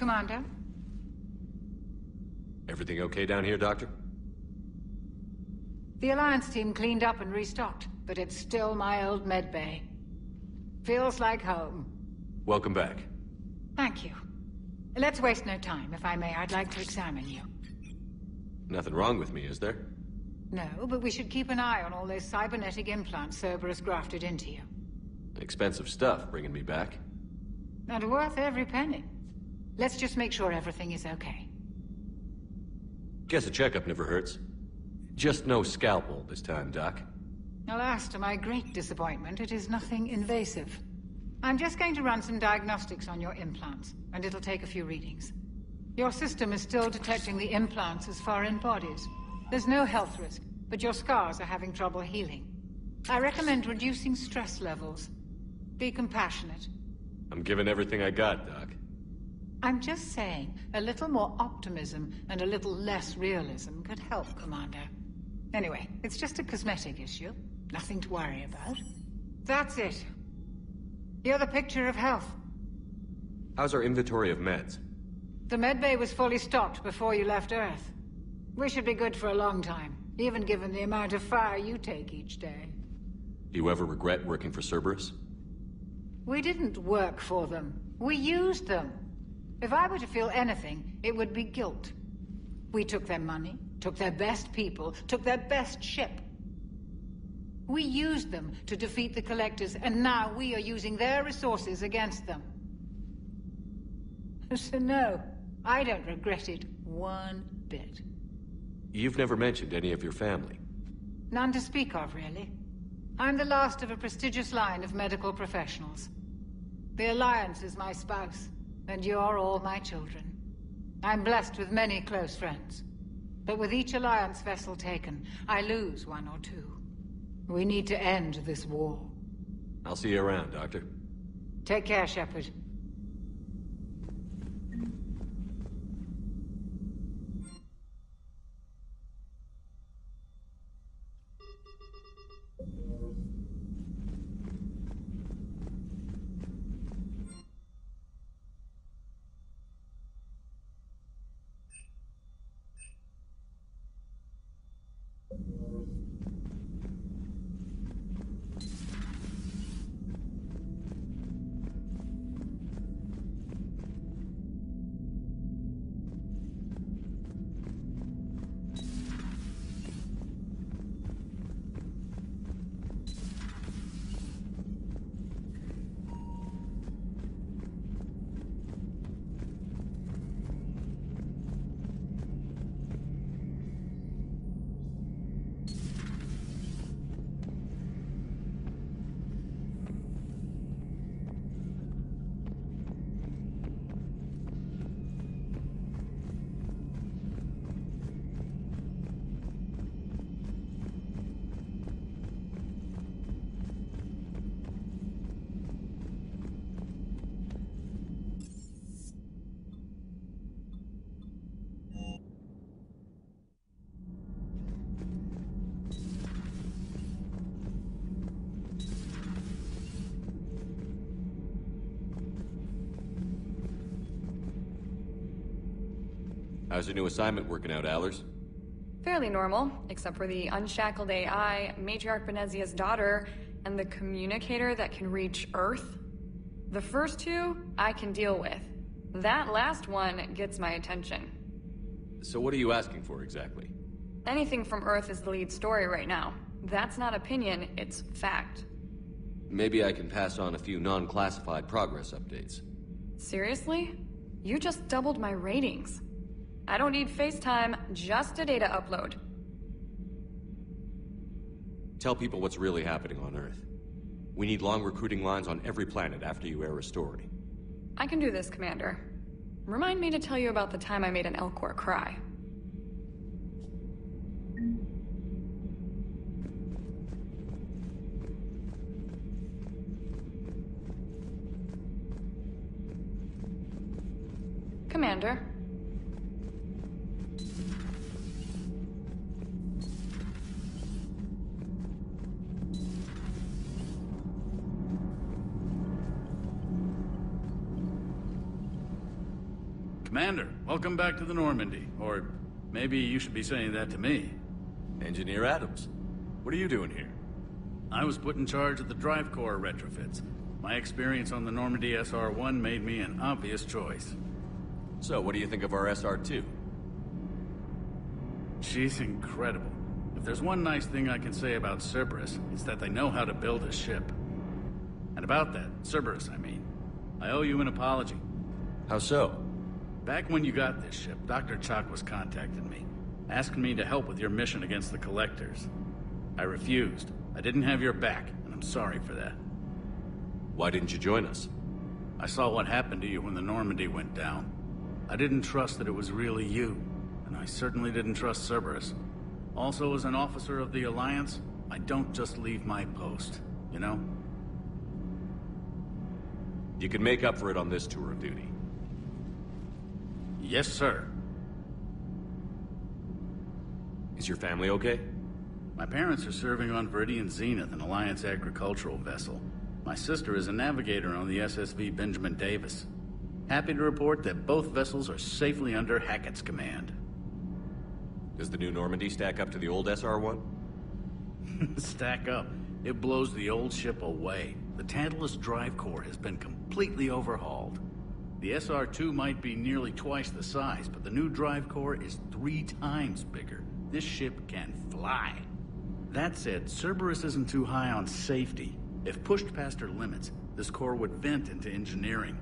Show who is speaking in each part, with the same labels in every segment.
Speaker 1: Commander?
Speaker 2: Everything okay down here, Doctor?
Speaker 1: The Alliance team cleaned up and restocked, but it's still my old medbay. Feels like home.
Speaker 2: Welcome back.
Speaker 1: Thank you. Let's waste no time. If I may, I'd like to examine you.
Speaker 2: Nothing wrong with me, is there?
Speaker 1: No, but we should keep an eye on all those cybernetic implants Cerberus grafted into you.
Speaker 2: Expensive stuff bringing me back.
Speaker 1: And worth every penny. Let's just make sure everything is okay.
Speaker 2: Guess a checkup never hurts. Just no scalpel this time, Doc.
Speaker 1: Alas, to my great disappointment, it is nothing invasive. I'm just going to run some diagnostics on your implants, and it'll take a few readings. Your system is still detecting the implants as foreign bodies. There's no health risk, but your scars are having trouble healing. I recommend reducing stress levels. Be compassionate.
Speaker 2: I'm giving everything I got, Doc.
Speaker 1: I'm just saying, a little more optimism and a little less realism could help, Commander. Anyway, it's just a cosmetic issue. Nothing to worry about. That's it. You're the picture of health.
Speaker 2: How's our inventory of meds?
Speaker 1: The medbay was fully stocked before you left Earth. We should be good for a long time, even given the amount of fire you take each day.
Speaker 2: Do you ever regret working for Cerberus?
Speaker 1: We didn't work for them. We used them. If I were to feel anything, it would be guilt. We took their money, took their best people, took their best ship. We used them to defeat the Collectors, and now we are using their resources against them. So no, I don't regret it one bit.
Speaker 2: You've never mentioned any of your family.
Speaker 1: None to speak of, really. I'm the last of a prestigious line of medical professionals. The Alliance is my spouse, and you're all my children. I'm blessed with many close friends. But with each Alliance vessel taken, I lose one or two. We need to end this war.
Speaker 2: I'll see you around, Doctor.
Speaker 1: Take care, Shepard.
Speaker 2: How's your new assignment working out, Allers?
Speaker 3: Fairly normal, except for the unshackled AI, Matriarch Benezia's daughter, and the communicator that can reach Earth. The first two, I can deal with. That last one gets my attention.
Speaker 2: So what are you asking for, exactly?
Speaker 3: Anything from Earth is the lead story right now. That's not opinion, it's fact.
Speaker 2: Maybe I can pass on a few non-classified progress updates.
Speaker 3: Seriously? You just doubled my ratings. I don't need FaceTime, just a data upload.
Speaker 2: Tell people what's really happening on Earth. We need long recruiting lines on every planet after you air a story.
Speaker 3: I can do this, Commander. Remind me to tell you about the time I made an Elcor cry. Commander.
Speaker 4: Commander, welcome back to the Normandy. Or maybe you should be saying that to me.
Speaker 2: Engineer Adams, what are you doing here?
Speaker 4: I was put in charge of the drive core retrofits. My experience on the Normandy SR-1 made me an obvious choice.
Speaker 2: So, what do you think of our SR-2?
Speaker 4: She's incredible. If there's one nice thing I can say about Cerberus, it's that they know how to build a ship. And about that, Cerberus, I mean, I owe you an apology.
Speaker 2: How so?
Speaker 4: Back when you got this ship, Dr. Chalk was contacting me, asking me to help with your mission against the Collectors. I refused. I didn't have your back, and I'm sorry for that.
Speaker 2: Why didn't you join us?
Speaker 4: I saw what happened to you when the Normandy went down. I didn't trust that it was really you, and I certainly didn't trust Cerberus. Also, as an officer of the Alliance, I don't just leave my post, you know?
Speaker 2: You can make up for it on this tour of duty.
Speaker 4: Yes, sir.
Speaker 2: Is your family okay?
Speaker 4: My parents are serving on Viridian Zenith, an Alliance agricultural vessel. My sister is a navigator on the SSV Benjamin Davis. Happy to report that both vessels are safely under Hackett's command.
Speaker 2: Does the new Normandy stack up to the old SR-1?
Speaker 4: Stack up. It blows the old ship away. The Tantalus drive core has been completely overhauled. The SR-2 might be nearly twice the size, but the new drive core is 3 times bigger. This ship can fly. That said, Cerberus isn't too high on safety. If pushed past her limits, this core would vent into engineering.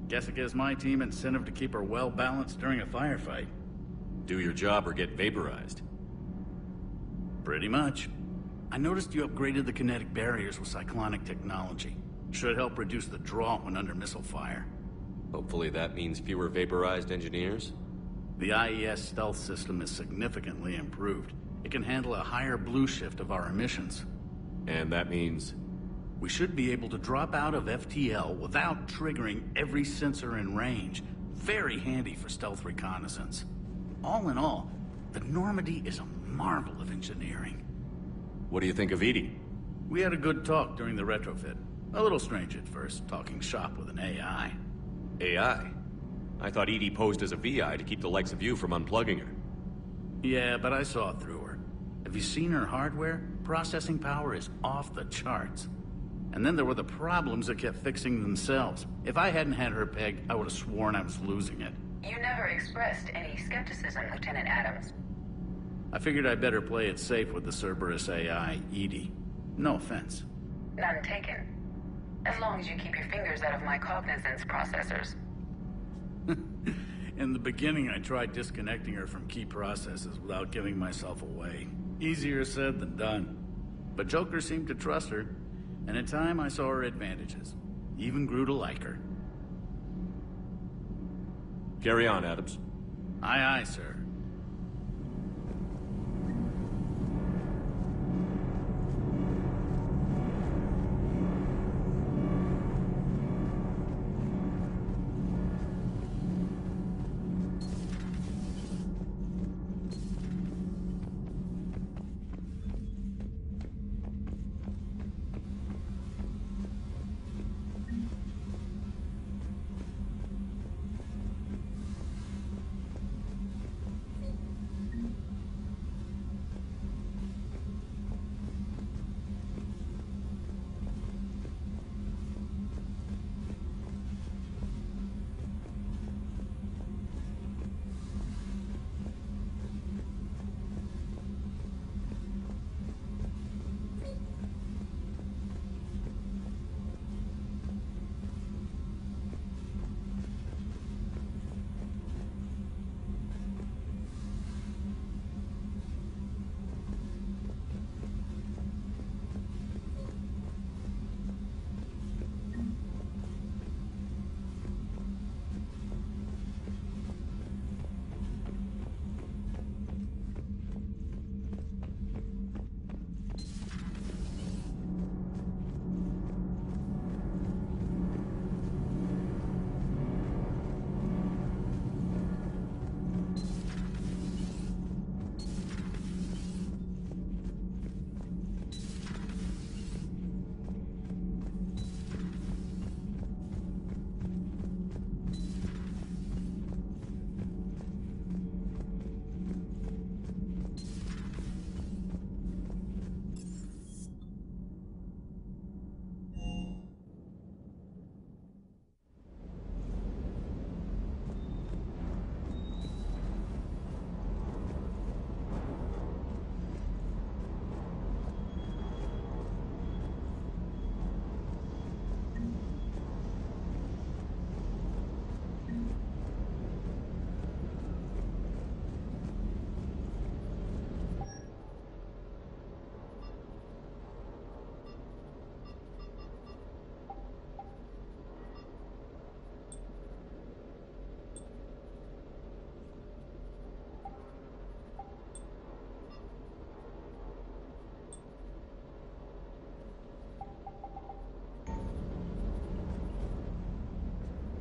Speaker 4: Guess it gives my team incentive to keep her well-balanced during a firefight.
Speaker 2: Do your job or get vaporized.
Speaker 4: Pretty much. I noticed you upgraded the kinetic barriers with cyclonic technology. Should help reduce the draw when under missile fire.
Speaker 2: Hopefully that means fewer vaporized engineers?
Speaker 4: The IES stealth system is significantly improved. It can handle a higher blue shift of our emissions.
Speaker 2: And that means...
Speaker 4: We should be able to drop out of FTL without triggering every sensor in range. Very handy for stealth reconnaissance. All in all, the Normandy is a marvel of engineering.
Speaker 2: What do you think of Edie?
Speaker 4: We had a good talk during the retrofit. A little strange at first, talking shop with an AI.
Speaker 2: AI? I thought Edie posed as a VI to keep the likes of you from unplugging her.
Speaker 4: Yeah, but I saw through her. Have you seen her hardware? Processing power is off the charts. And then there were the problems that kept fixing themselves. If I hadn't had her pegged, I would have sworn I was losing it.
Speaker 5: You never expressed any skepticism, Lieutenant Adams.
Speaker 4: I figured I'd better play it safe with the Cerberus AI, Edie. No offense.
Speaker 5: None taken. As long as you keep your fingers out of my cognizance processors.
Speaker 4: In the beginning, I tried disconnecting her from key processes without giving myself away. Easier said than done. But Joker seemed to trust her, and in time I saw her advantages. Even grew to like her.
Speaker 2: Carry on, Adams.
Speaker 4: Aye, aye, sir.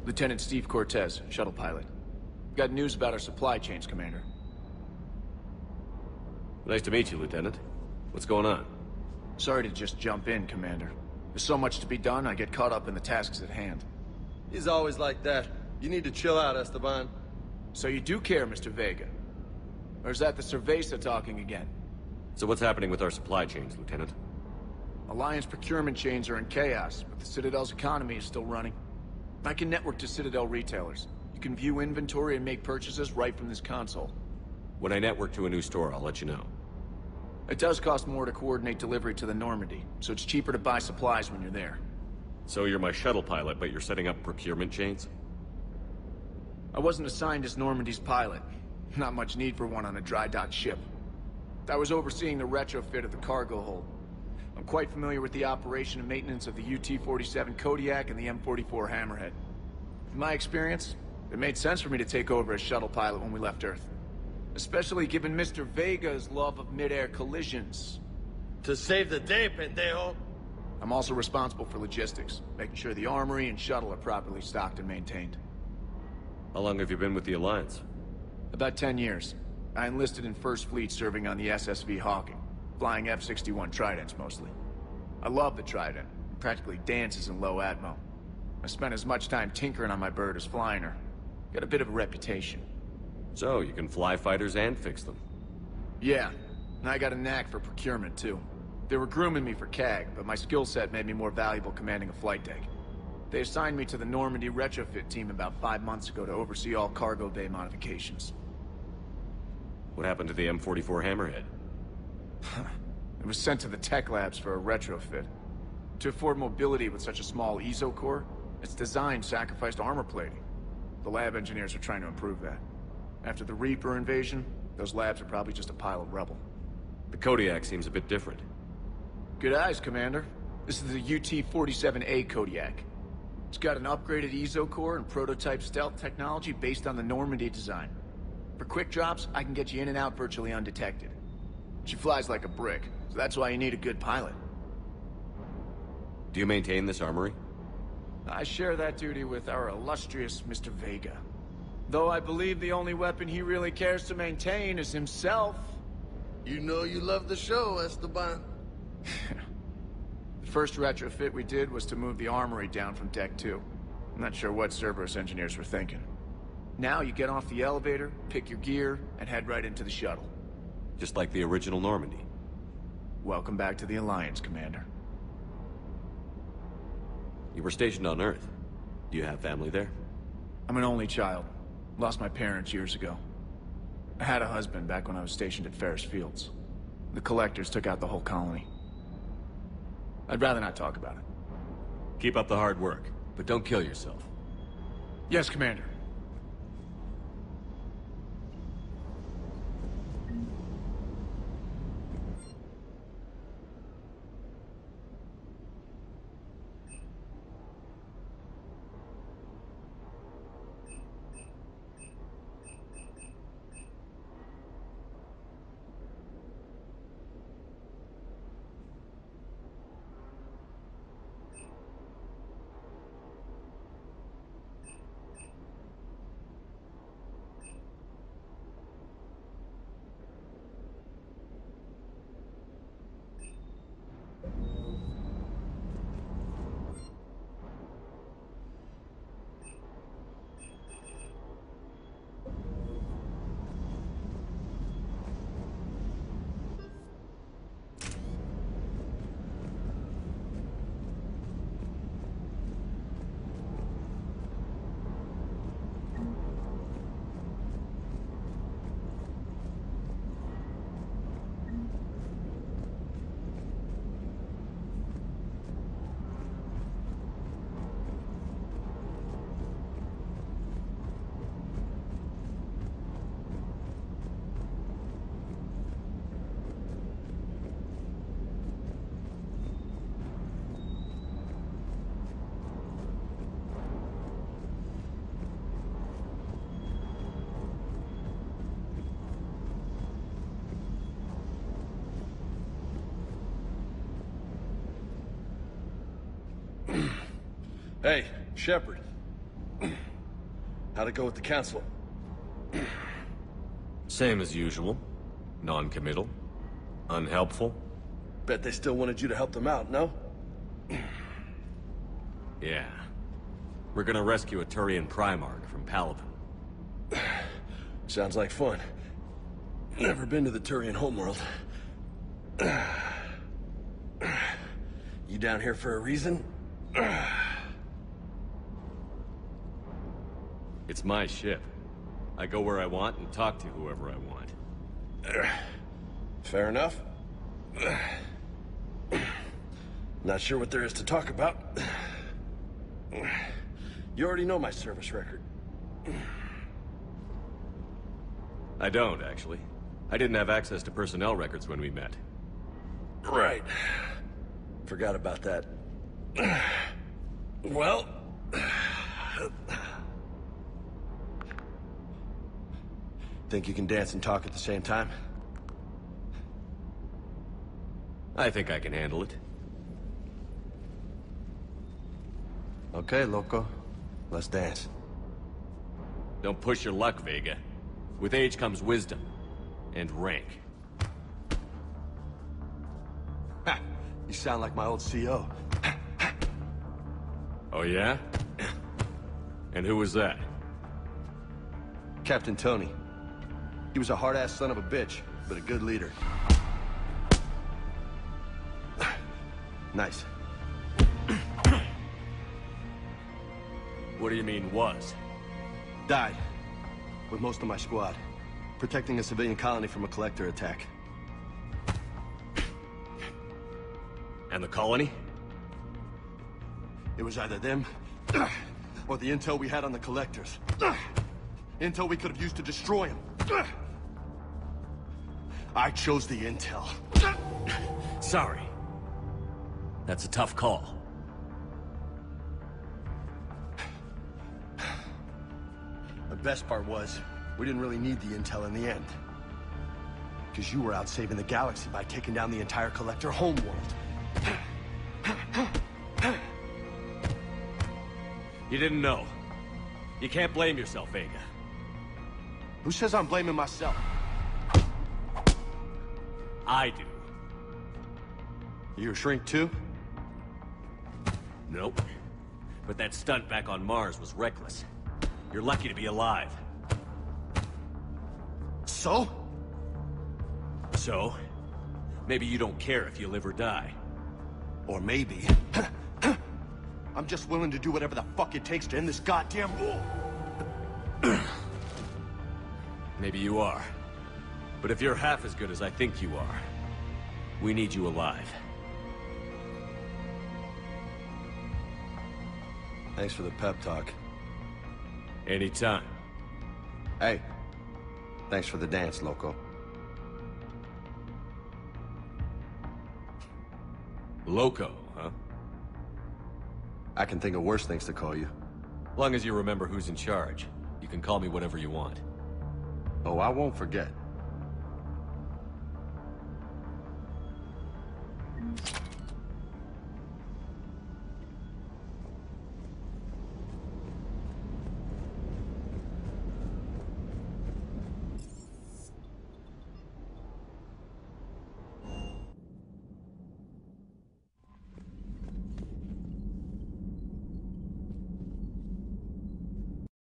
Speaker 6: Lieutenant Steve Cortez, shuttle pilot. Got news about our supply chains, Commander.
Speaker 2: Nice to meet you, Lieutenant. What's going on?
Speaker 6: Sorry to just jump in, Commander. There's so much to be done, I get caught up in the tasks at hand.
Speaker 7: He's always like that. You need to chill out, Esteban.
Speaker 6: So you do care, Mr. Vega? Or is that the Cerveza talking again?
Speaker 2: So what's happening with our supply chains, Lieutenant?
Speaker 6: Alliance procurement chains are in chaos, but the Citadel's economy is still running. I can network to Citadel retailers. You can view inventory and make purchases right from this console.
Speaker 2: When I network to a new store, I'll let you know.
Speaker 6: It does cost more to coordinate delivery to the Normandy, so it's cheaper to buy supplies when you're there.
Speaker 2: So you're my shuttle pilot, but you're setting up procurement chains?
Speaker 6: I wasn't assigned as Normandy's pilot. Not much need for one on a dry dock ship. I was overseeing the retrofit of the cargo hold. I'm quite familiar with the operation and maintenance of the UT-47 Kodiak and the M44 Hammerhead. In my experience, it made sense for me to take over as shuttle pilot when we left Earth. Especially given Mr. Vega's love of mid-air collisions.
Speaker 7: To save the day, pendejo.
Speaker 6: I'm also responsible for logistics, making sure the armory and shuttle are properly stocked and maintained.
Speaker 2: How long have you been with the Alliance?
Speaker 6: About 10 years. I enlisted in First Fleet serving on the SSV Hawking, flying F-61 Tridents mostly. I love the Trident. It practically dances in low atmo. I spent as much time tinkering on my bird as flying her. Got a bit of a reputation.
Speaker 2: So, you can fly fighters and fix them.
Speaker 6: Yeah, and I got a knack for procurement too. They were grooming me for CAG, but my skill set made me more valuable commanding a flight deck. They assigned me to the Normandy retrofit team about 5 months ago to oversee all cargo bay modifications.
Speaker 2: What happened to the M44 Hammerhead?
Speaker 6: It was sent to the tech labs for a retrofit. To afford mobility with such a small ESO core, its design sacrificed armor plating. The lab engineers are trying to improve that. After the Reaper invasion, those labs are probably just a pile of rubble.
Speaker 2: The Kodiak seems a bit different.
Speaker 6: Good eyes, Commander. This is the UT-47A Kodiak. It's got an upgraded ESO core and prototype stealth technology based on the Normandy design. For quick drops, I can get you in and out virtually undetected. She flies like a brick, so that's why you need a good pilot.
Speaker 2: Do you maintain this armory?
Speaker 6: I share that duty with our illustrious Mr. Vega. Though I believe the only weapon he really cares to maintain is himself.
Speaker 7: You know you love the show, Esteban.
Speaker 6: The first retrofit we did was to move the armory down from Deck 2. I'm not sure what Cerberus engineers were thinking. Now you get off the elevator, pick your gear, and head right into the shuttle.
Speaker 2: Just like the original Normandy.
Speaker 6: Welcome back to the Alliance, Commander.
Speaker 2: You were stationed on Earth. Do you have family there?
Speaker 6: I'm an only child. Lost my parents years ago. I had a husband back when I was stationed at Ferris Fields. The Collectors took out the whole colony. I'd rather not talk about it.
Speaker 2: Keep up the hard work, but don't kill yourself.
Speaker 6: Yes, Commander.
Speaker 7: Hey, Shepard. How'd it go with the council?
Speaker 2: Same as usual. Non-committal. Unhelpful.
Speaker 7: Bet they still wanted you to help them out, no?
Speaker 2: Yeah. We're gonna rescue a Turian Primarch from Palaven.
Speaker 7: Sounds like fun. Never been to the Turian homeworld. You down here for a reason?
Speaker 2: It's my ship. I go where I want and talk to whoever I want.
Speaker 7: Fair enough. Not sure what there is to talk about. You already know my service record.
Speaker 2: I don't, actually. I didn't have access to personnel records when we met.
Speaker 7: Right. Forgot about that. Well... Think you can dance and talk at the same time?
Speaker 2: I think I can handle it.
Speaker 7: Okay, loco. Let's dance.
Speaker 2: Don't push your luck, Vega. With age comes wisdom. And rank.
Speaker 7: Ha! You sound like my old CO.
Speaker 2: Oh yeah? And who was that?
Speaker 7: Captain Tony. He was a hard-ass son of a bitch, but a good leader. Nice.
Speaker 2: What do you mean, was?
Speaker 7: Died. With most of my squad. Protecting a civilian colony from a collector attack.
Speaker 2: And the colony?
Speaker 7: It was either them, or the intel we had on the collectors. Intel we could have used to destroy them. I chose the intel.
Speaker 2: Sorry. That's a tough call.
Speaker 7: The best part was, we didn't really need the intel in the end. Because you were out saving the galaxy by taking down the entire collector homeworld.
Speaker 2: You didn't know. You can't blame yourself, Vega.
Speaker 7: Who says I'm blaming myself?
Speaker 2: I do.
Speaker 7: You a shrink too?
Speaker 2: Nope. But that stunt back on Mars was reckless. You're lucky to be alive.
Speaker 7: So?
Speaker 2: So? Maybe you don't care if you live or die.
Speaker 7: Or maybe... I'm just willing to do whatever the fuck it takes to end this goddamn war.
Speaker 2: Maybe you are. But if you're half as good as I think you are, we need you alive.
Speaker 7: Thanks for the pep talk.
Speaker 2: Anytime.
Speaker 7: Hey, thanks for the dance, loco.
Speaker 2: Loco, huh?
Speaker 7: I can think of worse things to call you.
Speaker 2: Long as you remember who's in charge, you can call me whatever you want.
Speaker 7: Oh, I won't forget.